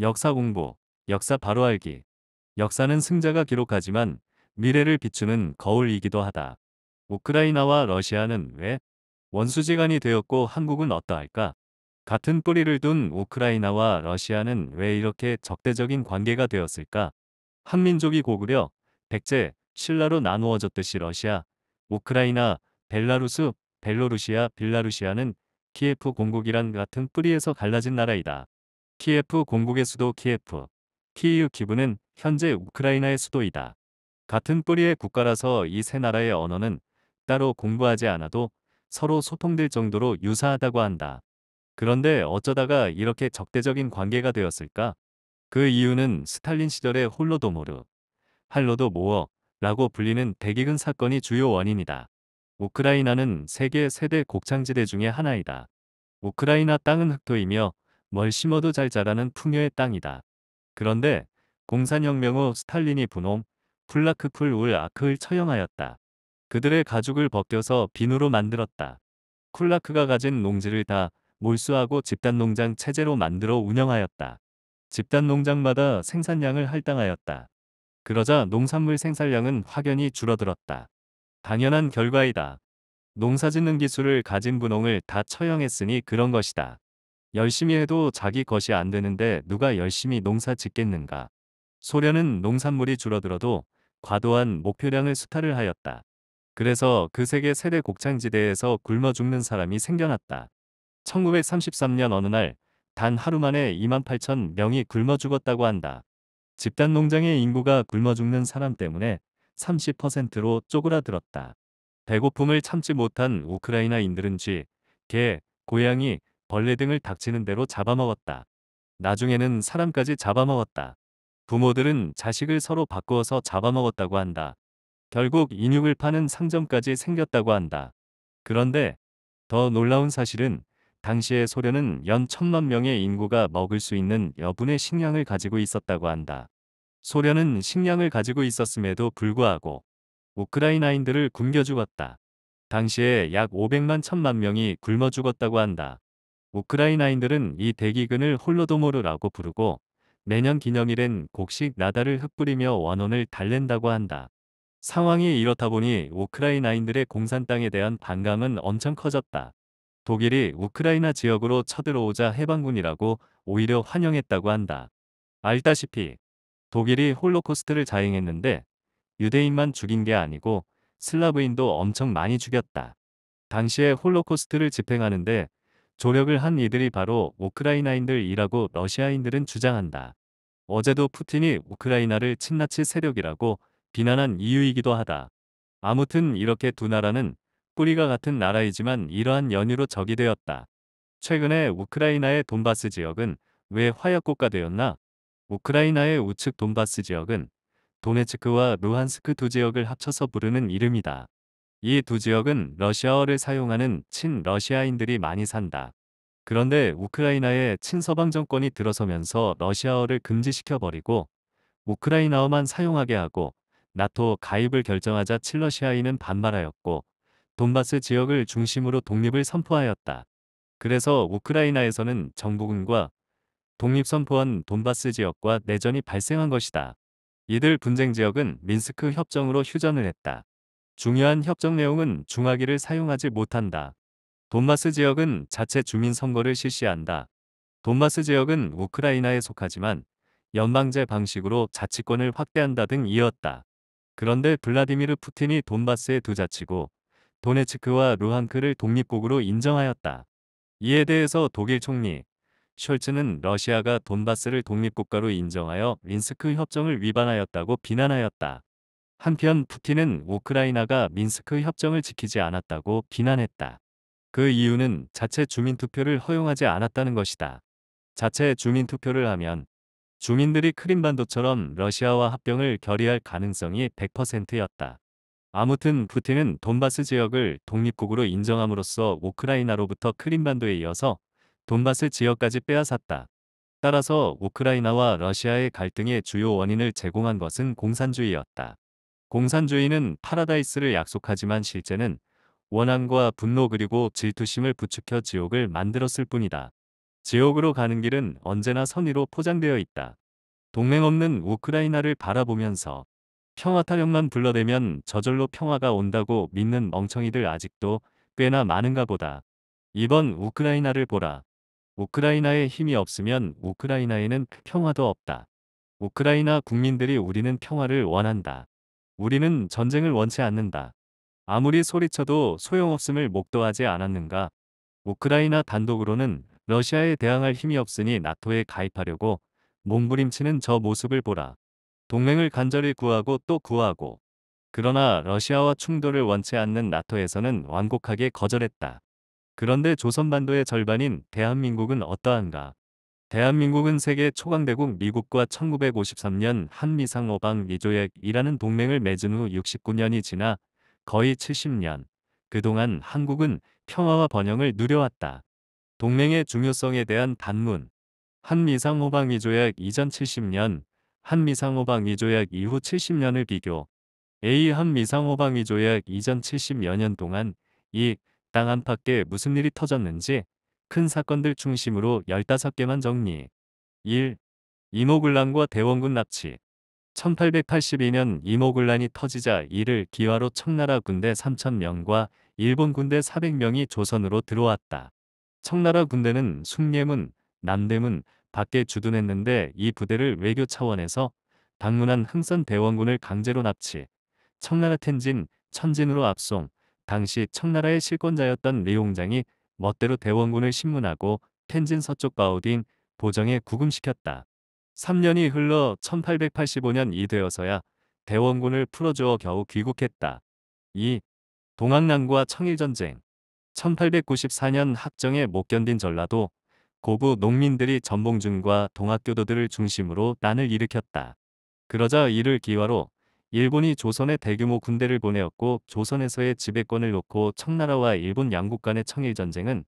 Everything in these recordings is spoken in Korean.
역사 공부, 역사 바로 알기. 역사는 승자가 기록하지만 미래를 비추는 거울이기도 하다. 우크라이나와 러시아는 왜 원수지간이 되었고 한국은 어떠할까? 같은 뿌리를 둔 우크라이나와 러시아는 왜 이렇게 적대적인 관계가 되었을까? 한민족이 고구려, 백제, 신라로 나누어졌듯이 러시아, 우크라이나, 벨라루스, 벨로루시아, 빌라루시아는 키예프 공국이란 같은 뿌리에서 갈라진 나라이다. 키예프 공국의 수도 키예프, 키이우 키브는 현재 우크라이나의 수도이다. 같은 뿌리의 국가라서 이 세 나라의 언어는 따로 공부하지 않아도 서로 소통될 정도로 유사하다고 한다. 그런데 어쩌다가 이렇게 적대적인 관계가 되었을까? 그 이유는 스탈린 시절의 홀로도모르, 할로도모어라고 불리는 대기근 사건이 주요 원인이다. 우크라이나는 세계 세대 곡창지대 중의 하나이다. 우크라이나 땅은 흑토이며 뭘 심어도 잘 자라는 풍요의 땅이다. 그런데 공산혁명 후 스탈린이 분홍, 플라크풀 울 아크를 처형하였다. 그들의 가죽을 벗겨서 비누로 만들었다. 쿨라크가 가진 농지를 다 몰수하고 집단농장 체제로 만들어 운영하였다. 집단농장마다 생산량을 할당하였다. 그러자 농산물 생산량은 확연히 줄어들었다. 당연한 결과이다. 농사짓는 기술을 가진 분홍을 다 처형했으니 그런 것이다. 열심히 해도 자기 것이 안 되는데 누가 열심히 농사 짓겠는가. 소련은 농산물이 줄어들어도 과도한 목표량을 수탈을 하였다. 그래서 그 세계 세대 곡창지대에서 굶어 죽는 사람이 생겨났다. 1933년 어느 날 단 하루 만에 28,000명이 굶어 죽었다고 한다. 집단 농장의 인구가 굶어 죽는 사람 때문에 30%로 쪼그라들었다. 배고픔을 참지 못한 우크라이나인들은 쥐, 개, 고양이, 벌레 등을 닥치는 대로 잡아먹었다. 나중에는 사람까지 잡아먹었다. 부모들은 자식을 서로 바꾸어서 잡아먹었다고 한다. 결국 인육을 파는 상점까지 생겼다고 한다. 그런데 더 놀라운 사실은 당시의 소련은 연 1,000만 명의 인구가 먹을 수 있는 여분의 식량을 가지고 있었다고 한다. 소련은 식량을 가지고 있었음에도 불구하고 우크라이나인들을 굶겨 죽었다. 당시에 약 500만 1,000만 명이 굶어 죽었다고 한다. 우크라이나인들은 이 대기근을 홀로도모르라고 부르고 매년 기념일엔 곡식 나달을 흩뿌리며 원혼을 달랜다고 한다. 상황이 이렇다 보니 우크라이나인들의 공산 땅에 대한 반감은 엄청 커졌다. 독일이 우크라이나 지역으로 쳐들어오자 해방군이라고 오히려 환영했다고 한다. 알다시피 독일이 홀로코스트를 자행했는데 유대인만 죽인 게 아니고 슬라브인도 엄청 많이 죽였다. 당시에 홀로코스트를 집행하는데 조력을 한 이들이 바로 우크라이나인들이라고 러시아인들은 주장한다. 어제도 푸틴이 우크라이나를 친나치 세력이라고 비난한 이유이기도 하다. 아무튼 이렇게 두 나라는 뿌리가 같은 나라이지만 이러한 연유로 적이 되었다. 최근에 우크라이나의 돈바스 지역은 왜 화약고가 되었나? 우크라이나의 우측 돈바스 지역은 도네츠크와 루한스크 두 지역을 합쳐서 부르는 이름이다. 이 두 지역은 러시아어를 사용하는 친러시아인들이 많이 산다. 그런데 우크라이나에 친서방 정권이 들어서면서 러시아어를 금지시켜버리고 우크라이나어만 사용하게 하고 나토 가입을 결정하자 친러시아인은 반발하였고 돈바스 지역을 중심으로 독립을 선포하였다. 그래서 우크라이나에서는 정부군과 독립선포한 돈바스 지역과 내전이 발생한 것이다. 이들 분쟁 지역은 민스크 협정으로 휴전을 했다. 중요한 협정 내용은 중화기를 사용하지 못한다. 돈바스 지역은 자체 주민 선거를 실시한다. 돈바스 지역은 우크라이나에 속하지만 연방제 방식으로 자치권을 확대한다 등 이었다. 그런데 블라디미르 푸틴이 돈바스에 두자치고 도네츠크와 루한크를 독립국으로 인정하였다. 이에 대해서 독일 총리 숄츠는 러시아가 돈바스를 독립국가로 인정하여 민스크 협정을 위반하였다고 비난하였다. 한편 푸틴은 우크라이나가 민스크 협정을 지키지 않았다고 비난했다. 그 이유는 자체 주민투표를 허용하지 않았다는 것이다. 자체 주민투표를 하면 주민들이 크림반도처럼 러시아와 합병을 결의할 가능성이 100%였다. 아무튼 푸틴은 돈바스 지역을 독립국으로 인정함으로써 우크라이나로부터 크림반도에 이어서 돈바스 지역까지 빼앗았다. 따라서 우크라이나와 러시아의 갈등의 주요 원인을 제공한 것은 공산주의였다. 공산주의는 파라다이스를 약속하지만 실제는 원한과 분노 그리고 질투심을 부추겨 지옥을 만들었을 뿐이다. 지옥으로 가는 길은 언제나 선의로 포장되어 있다. 동맹 없는 우크라이나를 바라보면서 평화 타령만 불러대면 저절로 평화가 온다고 믿는 멍청이들 아직도 꽤나 많은가 보다. 이번 우크라이나를 보라. 우크라이나에 힘이 없으면 우크라이나에는 평화도 없다. 우크라이나 국민들이 우리는 평화를 원한다. 우리는 전쟁을 원치 않는다. 아무리 소리쳐도 소용없음을 목도하지 않았는가. 우크라이나 단독으로는 러시아에 대항할 힘이 없으니 나토에 가입하려고 몸부림치는 저 모습을 보라. 동맹을 간절히 구하고 또 구하고. 그러나 러시아와 충돌을 원치 않는 나토에서는 완곡하게 거절했다. 그런데 조선반도의 절반인 대한민국은 어떠한가? 대한민국은 세계 초강대국 미국과 1953년 한미상호방위조약이라는 동맹을 맺은 후 69년이 지나 거의 70년. 그동안 한국은 평화와 번영을 누려왔다. 동맹의 중요성에 대한 단문. 한미상호방위조약 이전 70년, 한미상호방위조약 이후 70년을 비교. A. 한미상호방위조약 이전 70여 년 동안 이 땅 안팎에 무슨 일이 터졌는지 큰 사건들 중심으로 15개만 정리. 1. 이모군란과 대원군 납치. 1882년 이모군란이 터지자 이를 기화로 청나라 군대 3,000명과 일본 군대 400명이 조선으로 들어왔다. 청나라 군대는 숭례문, 남대문 밖에 주둔했는데 이 부대를 외교 차원에서 방문한 흥선 대원군을 강제로 납치. 청나라 텐진, 천진으로 압송. 당시 청나라의 실권자였던 리홍장이 멋대로 대원군을 신문하고 텐진 서쪽 바오딘 보정에 구금시켰다. 3년이 흘러 1885년 이 되어서야 대원군을 풀어주어 겨우 귀국했다. 2. 동학난과 청일전쟁. 1894년 학정에 못 견딘 전라도 고부 농민들이 전봉준과 동학교도들을 중심으로 난을 일으켰다. 그러자 이를 기화로 일본이 조선에 대규모 군대를 보내었고 조선에서의 지배권을 놓고 청나라와 일본 양국 간의 청일전쟁은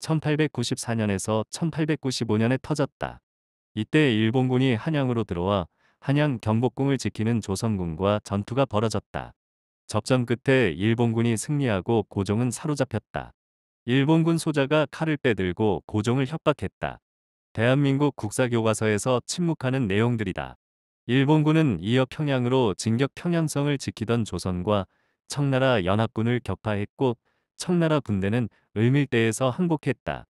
1894년에서 1895년에 터졌다. 이때 일본군이 한양으로 들어와 한양 경복궁을 지키는 조선군과 전투가 벌어졌다. 접전 끝에 일본군이 승리하고 고종은 사로잡혔다. 일본군 소자가 칼을 빼들고 고종을 협박했다. 대한민국 국사교과서에서 침묵하는 내용들이다. 일본군은 이어 평양으로 진격 평양성을 지키던 조선과 청나라 연합군을 격파했고 청나라 군대는 을밀대에서 항복했다.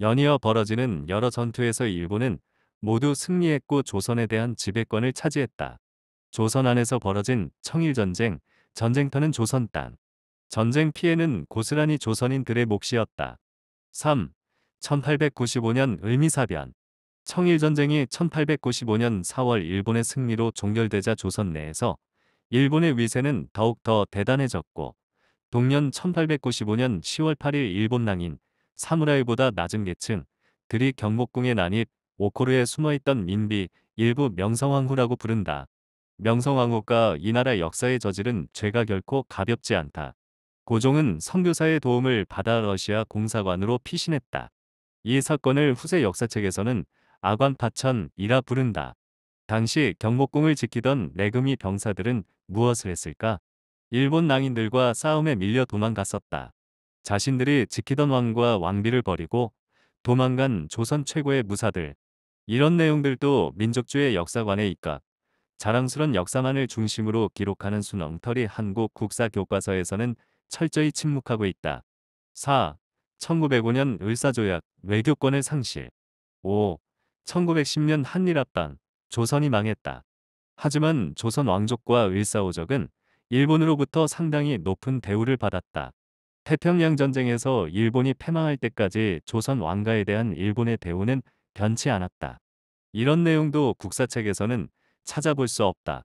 연이어 벌어지는 여러 전투에서 일본은 모두 승리했고 조선에 대한 지배권을 차지했다. 조선 안에서 벌어진 청일전쟁, 전쟁터는 조선 땅. 전쟁 피해는 고스란히 조선인들의 몫이었다. 3. 1895년 을미사변. 청일전쟁이 1895년 4월 일본의 승리로 종결되자 조선 내에서 일본의 위세는 더욱 더 대단해졌고 동년 1895년 10월 8일 일본 낭인, 사무라이보다 낮은 계층들이 경복궁에 난입 오코르에 숨어있던 민비 일부 명성황후라고 부른다. 명성황후가 이 나라 역사에 저지른 죄가 결코 가볍지 않다. 고종은 선교사의 도움을 받아 러시아 공사관으로 피신했다. 이 사건을 후세 역사책에서는 아관파천이라 부른다. 당시 경복궁을 지키던 내금이 병사들은 무엇을 했을까? 일본 낭인들과 싸움에 밀려 도망갔었다. 자신들이 지키던 왕과 왕비를 버리고 도망간 조선 최고의 무사들. 이런 내용들도 민족주의 역사관에 입각. 자랑스런 역사만을 중심으로 기록하는 순엉터리 한국 국사교과서에서는 철저히 침묵하고 있다. 4. 1905년 을사조약, 외교권을 상실. 5. 1910년 한일합방, 조선이 망했다. 하지만 조선 왕족과 을사오적은 일본으로부터 상당히 높은 대우를 받았다. 태평양 전쟁에서 일본이 패망할 때까지 조선 왕가에 대한 일본의 대우는 변치 않았다. 이런 내용도 국사책에서는 찾아볼 수 없다.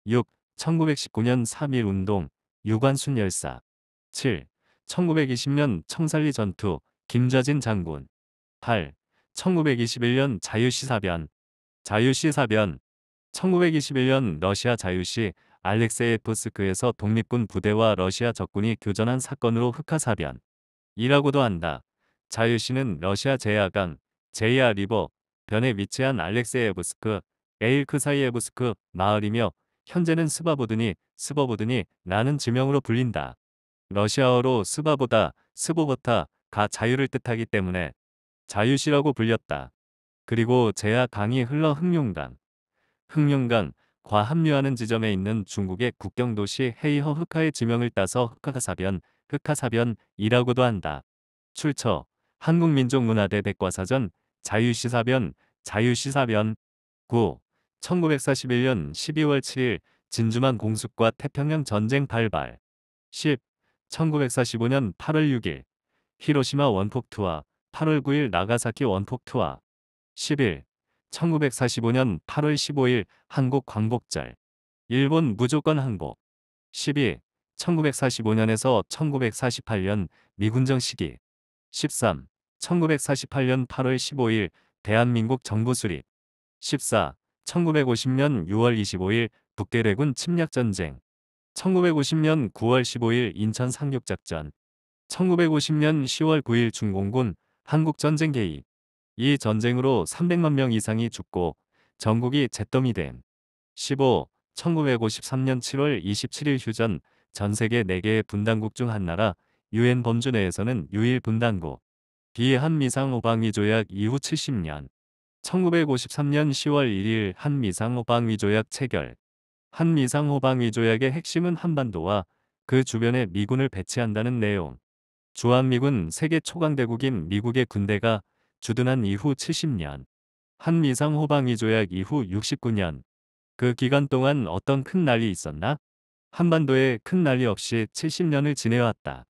6. 1919년 3.1운동, 유관순 열사. 7. 1920년 청살리 전투, 김좌진 장군. 8. 1921년 자유시 사변. 자유시 사변. 1921년 러시아 자유시 알렉세예프스크에서 독립군 부대와 러시아 적군이 교전한 사건으로 흑화사변. 이라고도 한다. 자유시는 러시아 제야강, 제야 리버 변에 위치한 알렉세예브스크, 에일크사이에브스크 마을이며 현재는 스바보드니 라는 지명으로 불린다. 러시아어로 스바보다, 스보보타, 가 자유를 뜻하기 때문에 자유시라고 불렸다. 그리고 제야 강이 흘러 흑룡강, 과 합류하는 지점에 있는 중국의 국경도시 헤이허 흑하의 지명을 따서 흑하사변이라고도 한다. 출처 한국민족문화대 백과사전 자유시사변 9. 1941년 12월 7일 진주만 공습과 태평양 전쟁 발발 10. 1945년 8월 6일 히로시마 원폭 투하 8월 9일 나가사키 원폭 투하 11. 1945년 8월 15일 한국 광복절 일본 무조건 항복 12. 1945년에서 1948년 미군정 시기 13. 1948년 8월 15일 대한민국 정부 수립 14. 1950년 6월 25일 북대래군 침략전쟁 1950년 9월 15일 인천 상륙작전 1950년 10월 9일 중공군 한국전쟁 개입 이 전쟁으로 300만 명 이상이 죽고 전국이 잿더미 됨 15. 1953년 7월 27일 휴전 전 세계 4개의 분단국 중 한 나라 유엔 범주 내에서는 유일 분단국 비한미상 호방위 조약 이후 70년 1953년 10월 1일 한미상 호방위 조약 체결 한미상 호방위 조약의 핵심은 한반도와 그 주변에 미군을 배치한다는 내용 주한미군 세계 초강대국인 미국의 군대가 주둔한 이후 70년 한미상 호방위 조약 이후 69년 그 기간 동안 어떤 큰 난이 있었나? 한반도에 큰 난이 없이 70년을 지내왔다.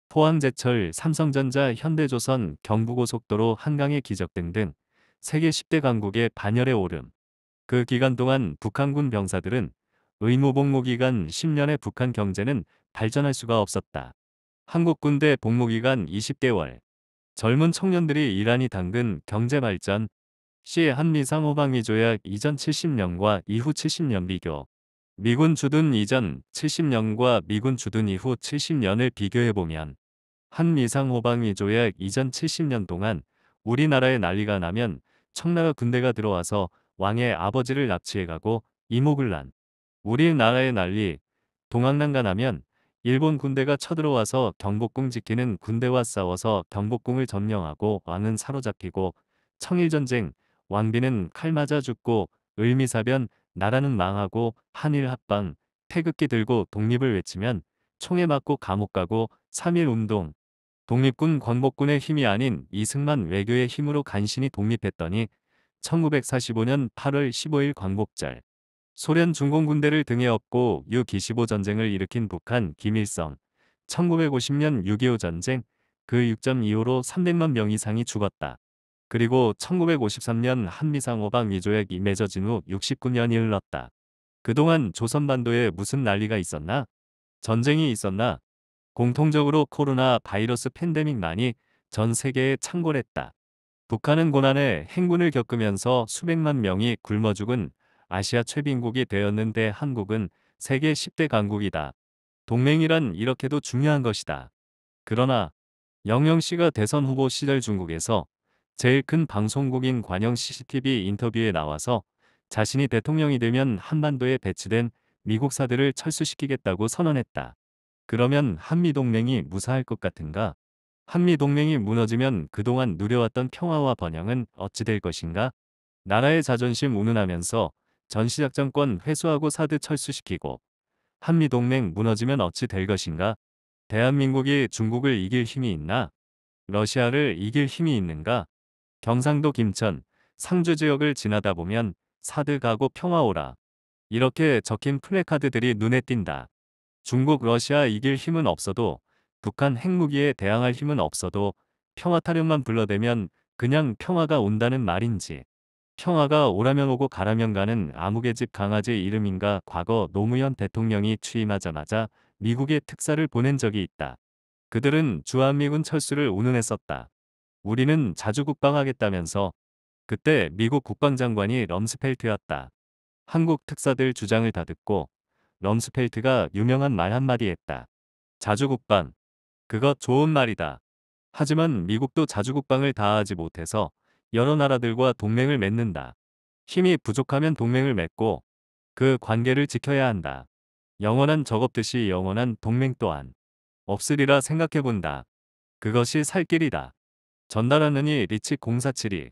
포항제철, 삼성전자, 현대조선, 경부고속도로, 한강의 기적 등등 세계 10대 강국의 반열에 오름. 그 기간 동안 북한군 병사들은 의무복무기간 10년의 북한 경제는 발전할 수가 없었다. 한국 군대 복무기간 20개월. 젊은 청년들이 일하니 당근 경제 발전. 시 한미상 호방위 조약 이전 70년과 이후 70년 비교. 미군 주둔 이전 70년과 미군 주둔 이후 70년을 비교해보면 한미상 호방위 조약 이전 70년 동안 우리나라에 난리가 나면 청나라 군대가 들어와서 왕의 아버지를 납치해가고 이목을 난 우리나라의 난리 동학난가 나면 일본 군대가 쳐들어와서 경복궁 지키는 군대와 싸워서 경복궁을 점령하고 왕은 사로잡히고 청일전쟁 왕비는 칼 맞아 죽고 을미사변 나라는 망하고 한일합방 태극기 들고 독립을 외치면 총에 맞고 감옥 가고 3.1운동 독립군 광복군의 힘이 아닌 이승만 외교의 힘으로 간신히 독립했더니 1945년 8월 15일 광복절 소련 중공군대를 등에 업고 유-25 전쟁을 일으킨 북한 김일성 1950년 6.25 전쟁 그 6.25로 300만 명 이상이 죽었다. 그리고 1953년 한미상 호방위 조약이 맺어진 후 69년이 흘렀다. 그동안 조선반도에 무슨 난리가 있었나? 전쟁이 있었나? 공통적으로 코로나 바이러스 팬데믹만이 전 세계에 창궐했다. 북한은 고난의 행군을 겪으면서 수백만 명이 굶어 죽은 아시아 최빈국이 되었는데 한국은 세계 10대 강국이다. 동맹이란 이렇게도 중요한 것이다. 그러나 영영 씨가 대선 후보 시절 중국에서 제일 큰 방송국인 관영 CCTV 인터뷰에 나와서 자신이 대통령이 되면 한반도에 배치된 미국사들을 철수시키겠다고 선언했다. 그러면 한미동맹이 무사할 것 같은가? 한미동맹이 무너지면 그동안 누려왔던 평화와 번영은 어찌 될 것인가? 나라의 자존심 운운하면서 전시작전권 회수하고 사드 철수시키고 한미동맹 무너지면 어찌 될 것인가? 대한민국이 중국을 이길 힘이 있나? 러시아를 이길 힘이 있는가? 경상도 김천, 상주 지역을 지나다 보면 사드 가고 평화 오라. 이렇게 적힌 플래카드들이 눈에 띈다. 중국, 러시아 이길 힘은 없어도 북한 핵무기에 대항할 힘은 없어도 평화 타령만 불러대면 그냥 평화가 온다는 말인지. 평화가 오라면 오고 가라면 가는 아무개집 강아지 이름인가. 과거 노무현 대통령이 취임하자마자 미국에 특사를 보낸 적이 있다. 그들은 주한미군 철수를 운운했었다. 우리는 자주국방하겠다면서. 그때 미국 국방장관이 럼스펠트였다. 한국 특사들 주장을 다 듣고 럼스펠트가 유명한 말 한마디 했다. 자주국방. 그것 좋은 말이다. 하지만 미국도 자주국방을 다하지 못해서 여러 나라들과 동맹을 맺는다. 힘이 부족하면 동맹을 맺고 그 관계를 지켜야 한다. 영원한 적 없듯이 영원한 동맹 또한 없으리라 생각해본다. 그것이 살 길이다. 전달하느니 리치 0472